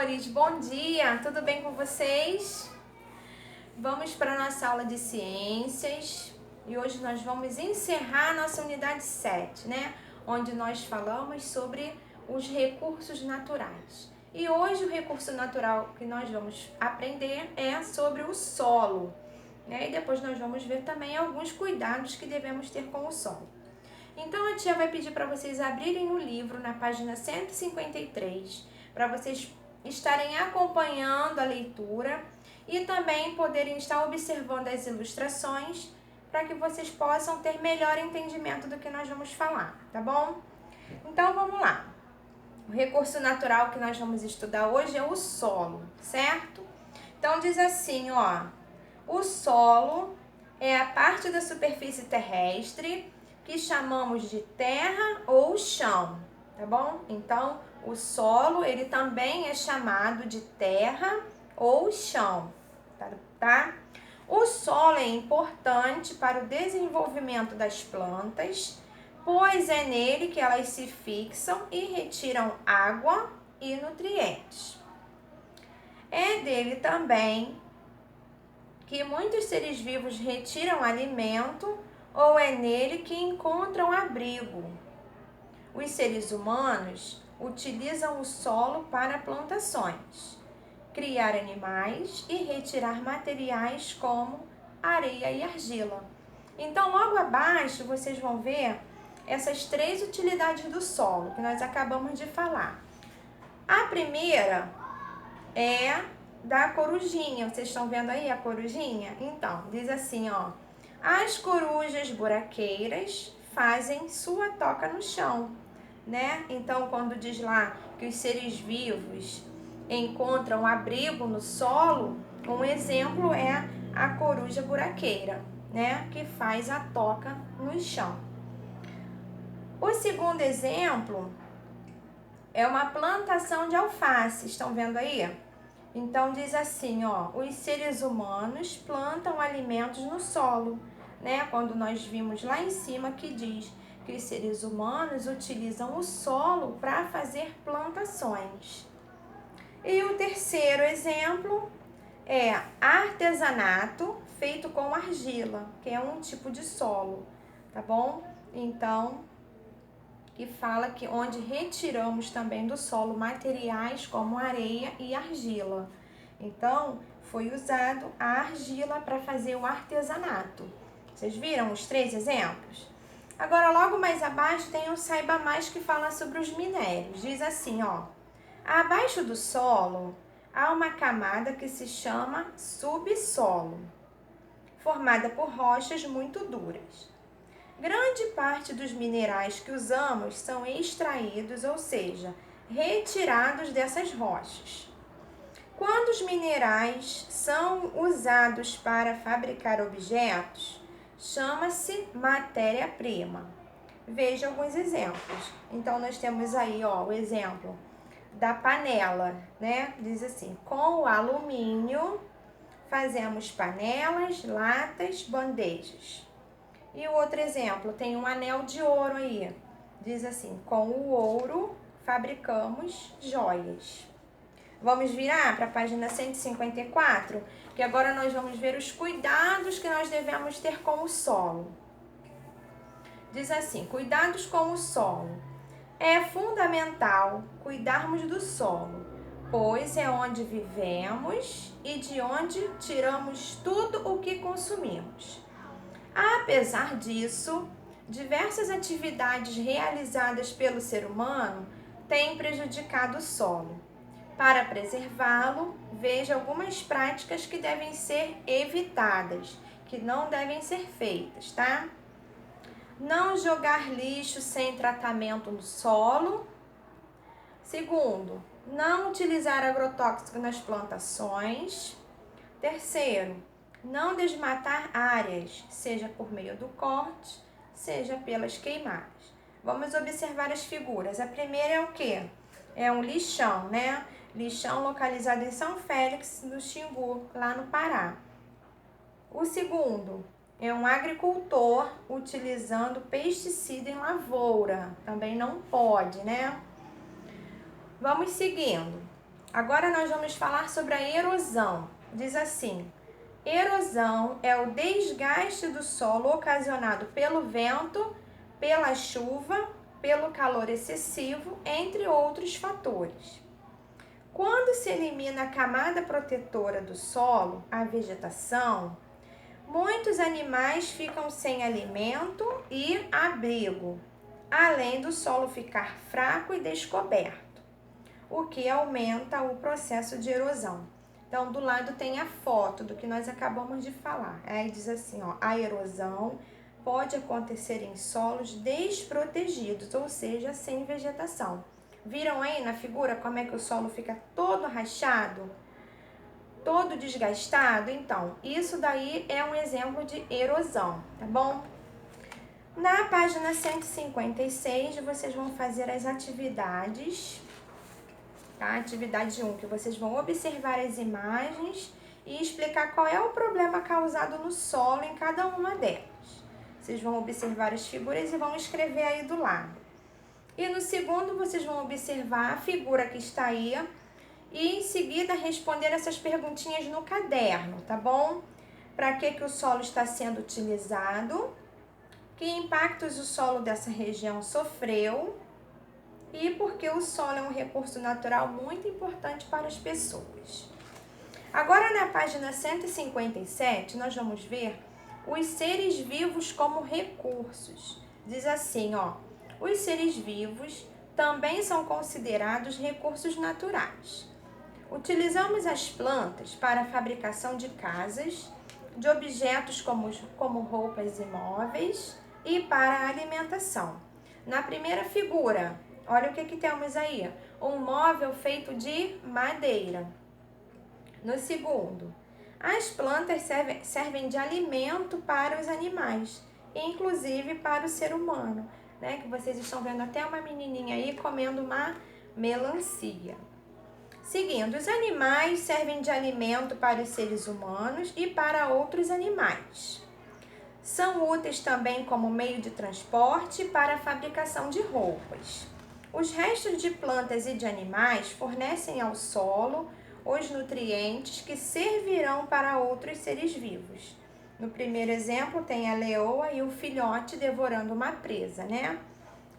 amores! Bom dia! Tudo bem com vocês? Vamos para a nossa aula de ciências e hoje nós vamos encerrar a nossa unidade 7, né? Onde nós falamos sobre os recursos naturais. E hoje o recurso natural que nós vamos aprender é sobre o solo, né? E depois nós vamos ver também alguns cuidados que devemos ter com o solo. Então a tia vai pedir para vocês abrirem o livro na página 153, para vocês estarem acompanhando a leitura e também poderem estar observando as ilustrações para que vocês possam ter melhor entendimento do que nós vamos falar, tá bom? Então vamos lá. O recurso natural que nós vamos estudar hoje é o solo, certo? Então diz assim, ó: o solo é a parte da superfície terrestre que chamamos de terra ou chão, tá bom? Então, o solo, ele também é chamado de terra ou chão, tá? O solo é importante para o desenvolvimento das plantas, pois é nele que elas se fixam e retiram água e nutrientes. É dele também que muitos seres vivos retiram alimento, ou é nele que encontram abrigo. Os seres humanos utilizam o solo para plantações, criar animais e retirar materiais como areia e argila. Então, logo abaixo, vocês vão ver essas três utilidades do solo que nós acabamos de falar. A primeira é da corujinha. Vocês estão vendo aí a corujinha? Então, diz assim, ó: as corujas buraqueiras fazem sua toca no chão, né? Então, quando diz lá que os seres vivos encontram abrigo no solo, um exemplo é a coruja buraqueira, né? Que faz a toca no chão. O segundo exemplo é uma plantação de alface. Estão vendo aí? Então diz assim, ó: os seres humanos plantam alimentos no solo, né? Quando nós vimos lá em cima que diz que os seres humanos utilizam o solo para fazer plantações. E o terceiro exemplo é artesanato feito com argila, que é um tipo de solo, tá bom? Então, que fala que onde retiramos também do solo materiais como areia e argila. Então, foi usado a argila para fazer o artesanato. Vocês viram os três exemplos? Agora, logo mais abaixo tem o Saiba Mais, que fala sobre os minérios. Diz assim, ó: abaixo do solo há uma camada que se chama subsolo, formada por rochas muito duras. Grande parte dos minerais que usamos são extraídos, ou seja, retirados dessas rochas. Quando os minerais são usados para fabricar objetos, chama-se matéria-prima. Veja alguns exemplos. Então, nós temos aí, ó, o exemplo da panela, né? Diz assim: com o alumínio fazemos panelas, latas, bandejas. E o outro exemplo, tem um anel de ouro aí. Diz assim: com o ouro fabricamos joias. Vamos virar para a página 154, que agora nós vamos ver os cuidados que nós devemos ter com o solo. Diz assim: cuidados com o solo. É fundamental cuidarmos do solo, pois é onde vivemos e de onde tiramos tudo o que consumimos. Apesar disso, diversas atividades realizadas pelo ser humano têm prejudicado o solo. Para preservá-lo, veja algumas práticas que devem ser evitadas, que não devem ser feitas, tá? Não jogar lixo sem tratamento no solo. Segundo, não utilizar agrotóxico nas plantações. Terceiro, não desmatar áreas, seja por meio do corte, seja pelas queimadas. Vamos observar as figuras. A primeira é o quê? É um lixão, né? Lixão localizado em São Félix do Xingu, lá no Pará. O segundo é um agricultor utilizando pesticida em lavoura. Também não pode, né? Vamos seguindo. Agora nós vamos falar sobre a erosão. Diz assim: erosão é o desgaste do solo ocasionado pelo vento, pela chuva, pelo calor excessivo, entre outros fatores. Quando se elimina a camada protetora do solo, a vegetação, muitos animais ficam sem alimento e abrigo, além do solo ficar fraco e descoberto, o que aumenta o processo de erosão. Então, do lado tem a foto do que nós acabamos de falar. Aí diz assim, ó, a erosão pode acontecer em solos desprotegidos, ou seja, sem vegetação. Viram aí na figura como é que o solo fica todo rachado, todo desgastado? Então, isso daí é um exemplo de erosão, tá bom? Na página 156, vocês vão fazer as atividades, tá? Atividade 1, que vocês vão observar as imagens e explicar qual é o problema causado no solo em cada uma delas. Vocês vão observar as figuras e vão escrever aí do lado. E no segundo, vocês vão observar a figura que está aí e em seguida responder essas perguntinhas no caderno, tá bom? Para que o solo está sendo utilizado, que impactos o solo dessa região sofreu e por que o solo é um recurso natural muito importante para as pessoas. Agora na página 157, nós vamos ver os seres vivos como recursos. Diz assim, ó: os seres vivos também são considerados recursos naturais. Utilizamos as plantas para a fabricação de casas, de objetos como roupas e móveis e para a alimentação. Na primeira figura, olha o que temos aí: um móvel feito de madeira. No segundo, as plantas servem de alimento para os animais, inclusive para o ser humano, né? Que vocês estão vendo até uma menininha aí comendo uma melancia. Seguindo, os animais servem de alimento para os seres humanos e para outros animais. São úteis também como meio de transporte para a fabricação de roupas. Os restos de plantas e de animais fornecem ao solo os nutrientes que servirão para outros seres vivos. No primeiro exemplo tem a leoa e o filhote devorando uma presa, né?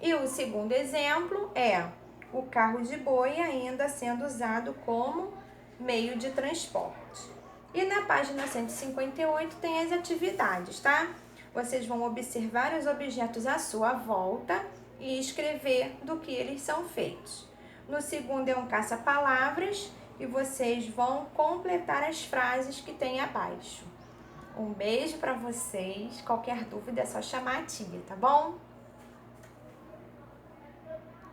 E o segundo exemplo é o carro de boi ainda sendo usado como meio de transporte. E na página 158 tem as atividades, tá? Vocês vão observar os objetos à sua volta e escrever do que eles são feitos. No segundo é um caça-palavras e vocês vão completar as frases que tem abaixo. Um beijo para vocês. Qualquer dúvida é só chamar a tia, tá bom?